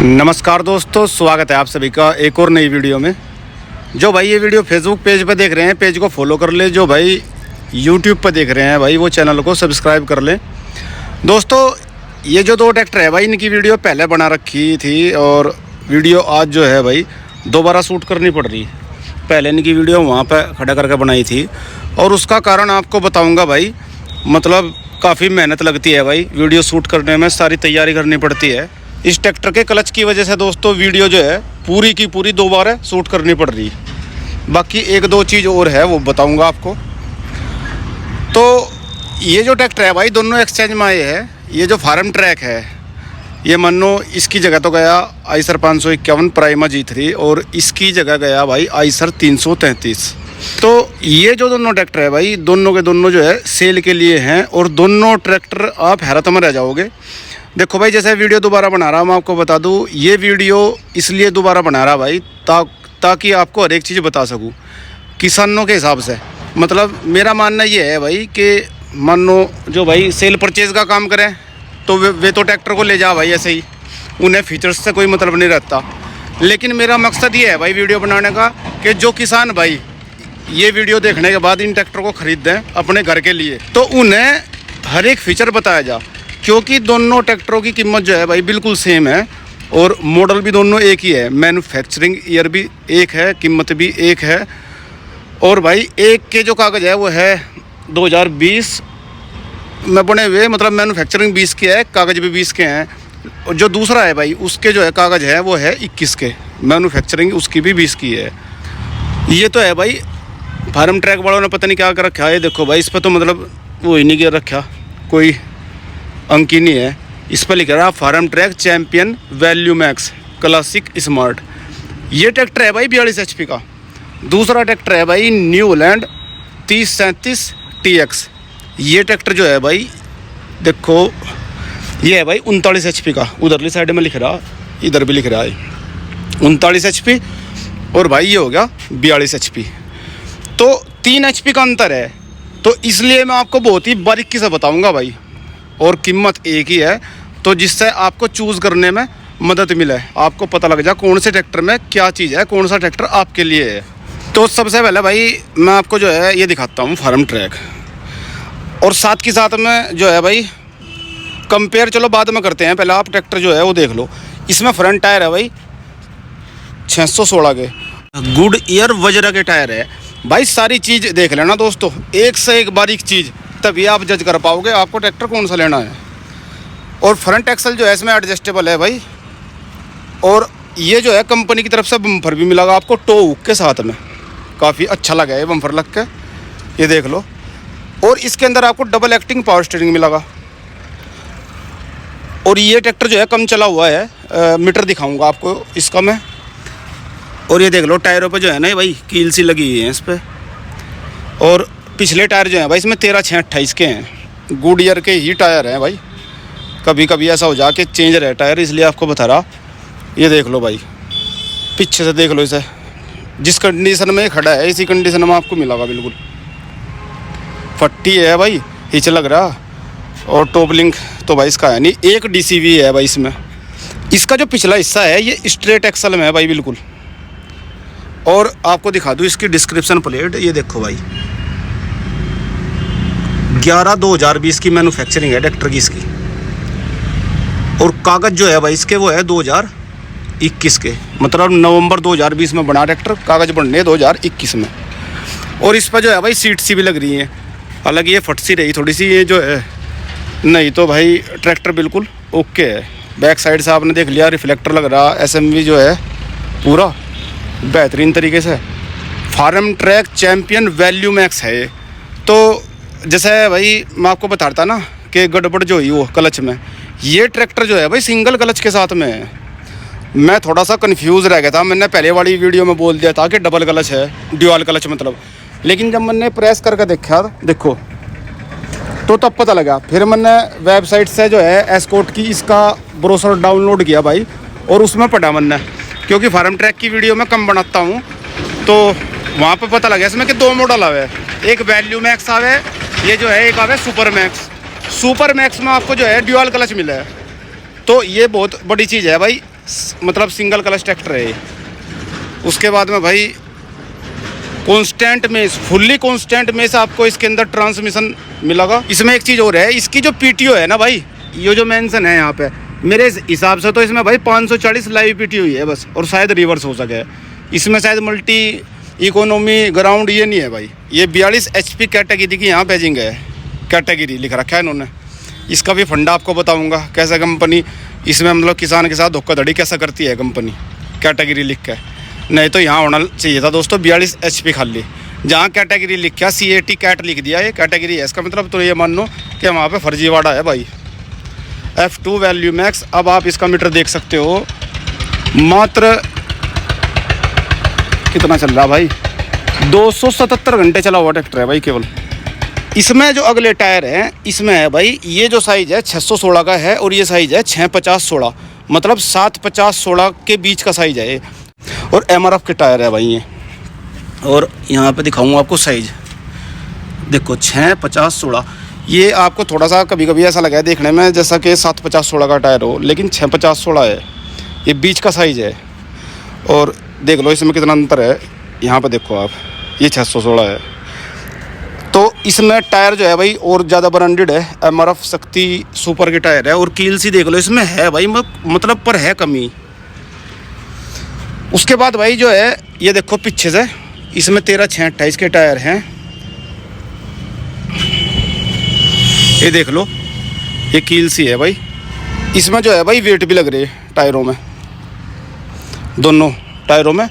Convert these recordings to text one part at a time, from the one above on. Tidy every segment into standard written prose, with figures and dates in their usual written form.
नमस्कार दोस्तों, स्वागत है आप सभी का एक और नई वीडियो में। जो भाई ये वीडियो फेसबुक पेज पे देख रहे हैं, पेज को फॉलो कर ले। जो भाई यूट्यूब पर देख रहे हैं भाई, वो चैनल को सब्सक्राइब कर लें। दोस्तों, ये जो दो ट्रैक्टर है भाई, इनकी वीडियो पहले बना रखी थी और वीडियो आज जो है भाई दोबारा शूट करनी पड़ रही। पहले इनकी वीडियो वहाँ पर खड़ा करके बनाई थी और उसका कारण आपको बताऊँगा भाई। मतलब काफ़ी मेहनत लगती है भाई, वीडियो शूट करने में सारी तैयारी करनी पड़ती है। इस ट्रैक्टर के क्लच की वजह से दोस्तों वीडियो जो है पूरी की पूरी दोबारा शूट करनी पड़ रही है। बाकी एक दो चीज़ और है, वो बताऊंगा आपको। तो ये जो ट्रैक्टर है भाई, दोनों एक्सचेंज में आए हैं। ये जो फार्म ट्रैक है, ये मानो इसकी जगह तो गया आइसर 551 प्राइमा G3 और इसकी जगह गया भाई आइसर 333। तो ये जो दोनों ट्रैक्टर है भाई, दोनों के दोनों जो है सेल के लिए हैं और दोनों ट्रैक्टर आप हैरत में रह जाओगे। देखो भाई, जैसे वीडियो दोबारा बना रहा हूँ, मैं आपको बता दूँ ये वीडियो इसलिए दोबारा बना रहा भाई ताकि आपको हर एक चीज़ बता सकूँ किसानों के हिसाब से। मतलब मेरा मानना ये है भाई कि मानो जो भाई सेल परचेज़ का काम करें तो वे तो ट्रैक्टर को ले जा भाई ऐसे ही, उन्हें फीचर्स से कोई मतलब नहीं रहता। लेकिन मेरा मकसद ये है भाई वीडियो बनाने का कि जो किसान भाई ये वीडियो देखने के बाद इन ट्रैक्टर को ख़रीद दें अपने घर के लिए, तो उन्हें हर एक फीचर बताया जा। क्योंकि दोनों ट्रैक्टरों की कीमत जो है भाई बिल्कुल सेम है और मॉडल भी दोनों एक ही है, मैन्युफैक्चरिंग ईयर भी एक है, कीमत भी एक है। और भाई एक के जो कागज़ है वो है 2020 में बने हुए, मतलब मैन्युफैक्चरिंग 20 के है, कागज़ भी 20 के हैं। और जो दूसरा है भाई उसके जो है कागज़ है वो है 21 के, मैन्युफैक्चरिंग उसकी भी 20 की है। ये तो है भाई फार्म ट्रैक वालों ने पता नहीं क्या कर रखा है। ये देखो भाई, इस पर तो मतलब वो ही नहीं गिर रखा, कोई अंक ही नहीं है। इस पर लिख रहा Farmtrac champion value max classic smart. ये ट्रैक्टर है भाई 42 HP का। दूसरा ट्रैक्टर है भाई न्यूलैंड 3037 TX। ये ट्रैक्टर जो है भाई देखो, ये है भाई 39 HP का। उधरली साइड में लिख रहा, इधर भी लिख रहा है 39 HP और भाई ये हो गया 42 HP। तो 3 HP का अंतर है। तो इसलिए मैं आपको बहुत ही बारीकी से बताऊंगा भाई, और कीमत एक ही है, तो जिससे आपको चूज़ करने में मदद मिले, आपको पता लग जाए कौन से ट्रैक्टर में क्या चीज़ है, कौन सा ट्रैक्टर आपके लिए है। तो सबसे पहले भाई मैं आपको जो है ये दिखाता हूँ फार्म ट्रैक, और साथ के साथ में जो है भाई कंपेयर चलो बाद में करते हैं, पहले आप ट्रैक्टर जो है वो देख लो। इसमें फ्रंट टायर है भाई 616 के गुड ईयर वज्र के टायर है भाई। सारी चीज़ देख लेना दोस्तों, एक से एक बारीक चीज़, तभी आप जज कर पाओगे आपको ट्रैक्टर कौन सा लेना है। और फ्रंट एक्सल जो है इसमें एडजस्टेबल है भाई। और ये जो है कंपनी की तरफ से बम्फर भी मिलेगा आपको टो हुक के साथ में, काफ़ी अच्छा लगा है बम्फर लग के, ये देख लो। और इसके अंदर आपको डबल एक्टिंग पावर स्टीयरिंग मिलेगा। और ये ट्रैक्टर जो है कम चला हुआ है, मीटर दिखाऊंगा आपको इसका मैं। और ये देख लो टायरों पे जो है ना भाई कील सी लगी हुई है इस पर। और पिछले टायर जो हैं भाई इसमें 13/6/28 के हैं, गुड ईयर के ही टायर हैं भाई। कभी कभी ऐसा हो जा के चेंज रहे टायर, इसलिए आपको बता रहा। ये देख लो भाई, पीछे से देख लो इसे, जिस कंडीशन में खड़ा है इसी कंडीशन में आपको मिलेगा बिल्कुल। फट्टी है भाई, हिच लग रहा। और टॉप लिंक तो भाई इसका है नहीं, एक DCV है भाई इसमें। इसका जो पिछला हिस्सा है ये स्ट्रेट एक्सल में है भाई बिल्कुल। और आपको दिखा दूँ इसकी डिस्क्रिप्शन प्लेट, ये देखो भाई 11/2020 की मैन्युफैक्चरिंग है ट्रैक्टर की इसकी। और कागज़ जो है भाई इसके वो है 2021 के, मतलब नवंबर 2020 में बना ट्रैक्टर, कागज़ बनने 2021 में। और इस पर जो है भाई सीट सी भी लग रही है, हालांकि ये फट सी रही थोड़ी सी ये जो है, नहीं तो भाई ट्रैक्टर बिल्कुल ओके है। बैक साइड से आपने देख लिया रिफ्लेक्टर लग रहा, SMV जो है पूरा बेहतरीन तरीके से। Farmtrac champion value max है ये। तो जैसे भाई मैं आपको बता रहा था ना कि गड़बड़ जो हुई वो क्लच में, ये ट्रैक्टर जो है भाई सिंगल क्लच के साथ में है। मैं थोड़ा सा कंफ्यूज रह गया था, मैंने पहले वाली वीडियो में बोल दिया था कि डबल क्लच है, ड्यूअल क्लच मतलब। लेकिन जब मैंने प्रेस करके देखा देखो तो तब पता लगा। फिर मैंने वेबसाइट से जो है एस्कॉर्ट की इसका ब्रोशर डाउनलोड किया भाई, और उसमें पढ़ा मैंने, क्योंकि फार्म ट्रैक की वीडियो मैं कम बनाता हूँ, तो वहाँ पर पता लगा इसमें कि 2 मॉडल आवे, एक वैल्यू मैक्स आवे, ये जो है एक आवे सुपर मैक्स। सुपर मैक्स में आपको जो है ड्यूअल क्लच मिला है। तो ये बहुत बड़ी चीज़ है भाई। मतलब सिंगल क्लच ट्रैक्टर है ये। उसके बाद में भाई कांस्टेंट में, फुल्ली कांस्टेंट में से आपको इसके अंदर ट्रांसमिशन मिलेगा। इसमें एक चीज़ और है, इसकी जो पीटीओ है ना भाई, ये जो मेंशन है यहाँ पे, मेरे हिसाब से तो इसमें भाई 540 लाइव पीटीओ ही है बस, और शायद रिवर्स हो सके। इसमें शायद मल्टी इकोनॉमी ग्राउंड ये नहीं है भाई। ये 42 HP कैटेगरी की यहाँ पेजिंग है, कैटेगरी लिख रखा है इन्होंने। इसका भी फंडा आपको बताऊँगा कैसा कंपनी इसमें मतलब किसान के साथ धोखाधड़ी कैसा करती है कंपनी, कैटेगरी लिख के। नहीं तो यहाँ होना चाहिए था दोस्तों 42 HP खाली, जहाँ कैटेगरी लिखा CAT कैट लिख दिया, ये कैटेगरी है इसका मतलब। तो ये मान लो कि वहाँ पे फर्जीवाड़ा है भाई। F2 value max. अब आप इसका मीटर देख सकते हो, मात्र कितना चल रहा भाई, 277 घंटे चला हुआ ट्रैक्टर है भाई केवल। इसमें जो अगले टायर हैं, इसमें है भाई ये जो साइज़ है 616 का है, और ये साइज़ है 650-16, मतलब 750-16 के बीच का साइज़ है ये। और MRF के टायर है भाई ये। और यहाँ पे दिखाऊंगा आपको साइज़, देखो 650-16। ये आपको थोड़ा सा कभी कभी ऐसा लगा है देखने में जैसा कि 750-16 का टायर हो, लेकिन 650-16 है, ये बीच का साइज़ है। और देख लो इसमें कितना अंतर है, यहाँ पे देखो आप, ये 616 है। तो इसमें टायर जो है भाई और ज़्यादा ब्रांडेड है, MRF शक्ति सुपर के टायर है। और कील सी देख लो इसमें है भाई, मतलब पर है कमी। उसके बाद भाई जो है ये देखो पीछे से, इसमें 13/6/28 के टायर हैं। ये देख लो, ये कील सी है भाई। इसमें जो है भाई वेट भी लग रही है टायरों में, दोनों टायरों में।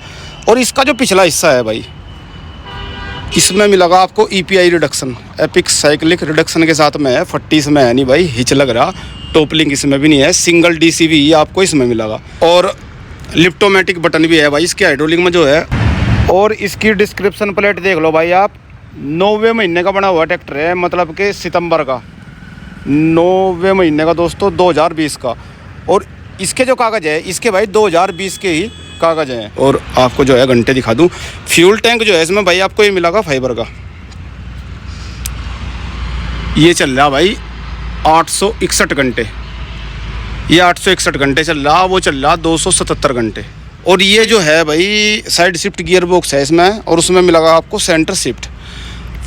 और इसका जो पिछला हिस्सा है भाई, इसमें मिलेगा आपको EPI reduction, epic cyclic reduction के साथ में है। फट्टी इसमें है नहीं भाई, हिच लग रहा। टोपलिंग इसमें भी नहीं है, सिंगल DCV आपको इसमें मिलेगा। और लिफ्टोमेटिक बटन भी है भाई इसके हाइड्रोलिक में जो है। और इसकी डिस्क्रिप्शन प्लेट देख लो भाई आप, 9वें महीने का बना हुआ ट्रैक्टर है, मतलब कि सितंबर का, 9वें महीने का दोस्तों 2020 का। और इसके जो कागज़ है, इसके भाई 2020 के ही कागज़ हैं। और आपको जो है घंटे दिखा दूं, फ्यूल टैंक जो है इसमें भाई आपको ये मिलेगा फाइबर का। ये चल रहा भाई 861 घंटे, ये 861 घंटे चल रहा, वो चल रहा 277 घंटे। और ये जो है भाई साइड शिफ्ट गियर बॉक्स है इसमें, और उसमें मिलेगा आपको सेंटर शिफ्ट।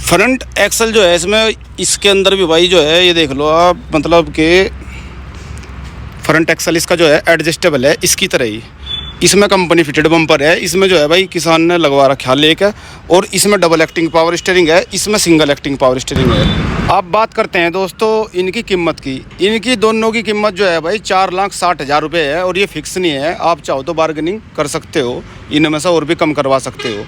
फ्रंट एक्सल जो है इसमें, इसके अंदर भी भाई जो है ये देख लो आप, मतलब कि फ्रंट एक्सल इसका जो है एडजस्टेबल है इसकी तरह ही। इसमें कंपनी फिटेड बम्पर है, इसमें जो है भाई किसान ने लगवा रखा लेक है। और इसमें डबल एक्टिंग पावर स्टीयरिंग है, इसमें सिंगल एक्टिंग पावर स्टीयरिंग है। अब बात करते हैं दोस्तों इनकी कीमत की। इनकी दोनों की कीमत जो है भाई 4,60,000 रुपये है, और ये फिक्स नहीं है, आप चाहो तो बार्गेनिंग कर सकते हो, इनमें से और भी कम करवा सकते हो।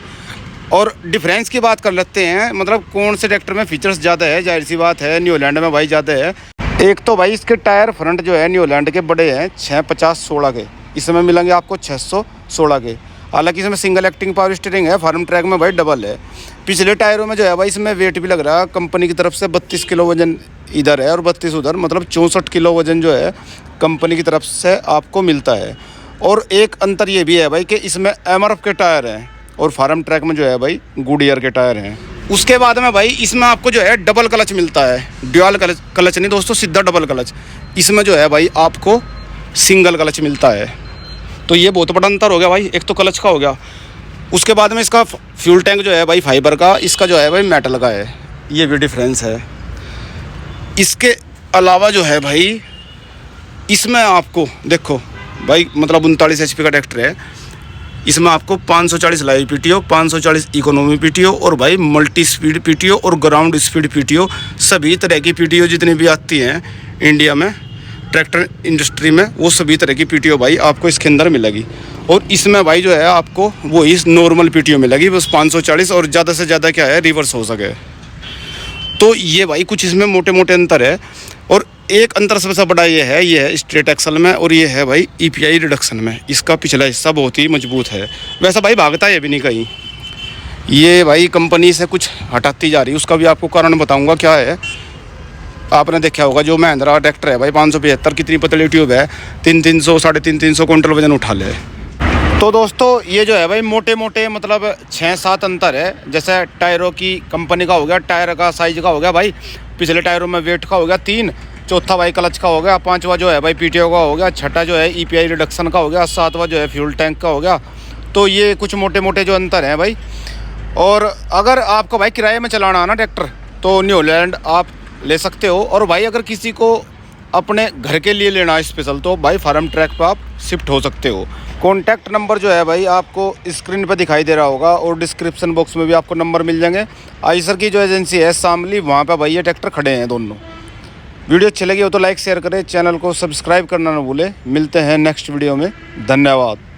और डिफरेंस की बात कर लेते हैं, मतलब कौन से ट्रैक्टर में फीचर्स ज़्यादा है, जाहिर सी बात है न्यूलैंड में भाई ज़्यादा है। एक तो भाई इसके टायर फ्रंट जो है न्यूलैंड के बड़े हैं, 650-16 के, इसमें मिलेंगे आपको 616 के। हालांकि इसमें सिंगल एक्टिंग पावर स्टीयरिंग है, फार्म ट्रैक में भाई डबल है। पिछले टायरों में जो है भाई इसमें वेट भी लग रहा है कंपनी की तरफ से, 32 किलो वजन इधर है और 32 उधर, मतलब 64 किलो वजन जो है कंपनी की तरफ से आपको मिलता है। और एक अंतर ये भी है भाई कि इसमें MRF के टायर हैं, और फार्म ट्रैक में जो है भाई गुडियर के टायर हैं। उसके बाद में भाई इसमें आपको जो है डबल क्लच मिलता है, ड्यूअल क्लच नहीं दोस्तों, सीधा डबल क्लच। इसमें जो है भाई आपको सिंगल क्लच मिलता है। तो ये बहुत बड़ा अंतर हो गया भाई, एक तो क्लच का हो गया। उसके बाद में इसका फ्यूल टैंक जो है भाई फाइबर का, इसका जो है भाई मेटल का है, ये भी डिफरेंस है। इसके अलावा जो है भाई इसमें आपको देखो भाई, मतलब 39 HP का ट्रैक्टर है, इसमें आपको 540 लाइव PTO, 540 इकोनॉमी PTO, और भाई मल्टी स्पीड PTO और ग्राउंड स्पीड PTO, सभी तरह की PTO जितनी भी आती हैं इंडिया में ट्रैक्टर इंडस्ट्री में, वो सभी तरह की PTO भाई आपको इसके अंदर मिलेगी। और इसमें भाई जो है आपको वो इस नॉर्मल PTO मिलेगी बस 540, और ज़्यादा से ज़्यादा क्या है रिवर्स हो सके। तो ये भाई कुछ इसमें मोटे मोटे अंतर है। और एक अंतर सबसे बड़ा ये है स्ट्रेट एक्सल में, और ये है भाई EPI रिडक्शन में। इसका पिछला हिस्सा बहुत ही मजबूत है, वैसा भाई भागता है भी नहीं कहीं, ये भाई कंपनी से कुछ हटाती जा रही है। उसका भी आपको कारण बताऊंगा क्या है। आपने देखा होगा जो महिंद्रा ट्रैक्टर है भाई 575, कितनी पतली ट्यूब है, 300 साढ़े 300 क्विंटल वजन उठा ले। तो दोस्तों ये जो है भाई मोटे मोटे मतलब 6-7 अंतर है। जैसे टायरों की कंपनी का हो गया, टायर का साइज का हो गया भाई, पिछले टायरों में वेट का हो गया 3, चौथा भाई क्लच का हो गया, पांचवा जो है भाई पीटीओ का हो गया, छठा जो है ईपीआई रिडक्शन का हो गया, सातवां जो है फ्यूल टैंक का हो गया। तो ये कुछ मोटे मोटे जो अंतर हैं भाई। और अगर आपको भाई किराए में चलाना है ना ट्रैक्टर, तो न्यू हॉलैंड आप ले सकते हो। और भाई अगर किसी को अपने घर के लिए लेना है स्पेशल, तो भाई फार्म ट्रैक पर आप शिफ्ट हो सकते हो। कॉन्टैक्ट नंबर जो है भाई आपको स्क्रीन पर दिखाई दे रहा होगा, और डिस्क्रिप्शन बॉक्स में भी आपको नंबर मिल जाएंगे। आइसर की जो एजेंसी है शामली, वहाँ पर भाई ये ट्रैक्टर खड़े हैं दोनों। वीडियो अच्छी लगी हो तो लाइक शेयर करें, चैनल को सब्सक्राइब करना ना भूलें। मिलते हैं नेक्स्ट वीडियो में, धन्यवाद।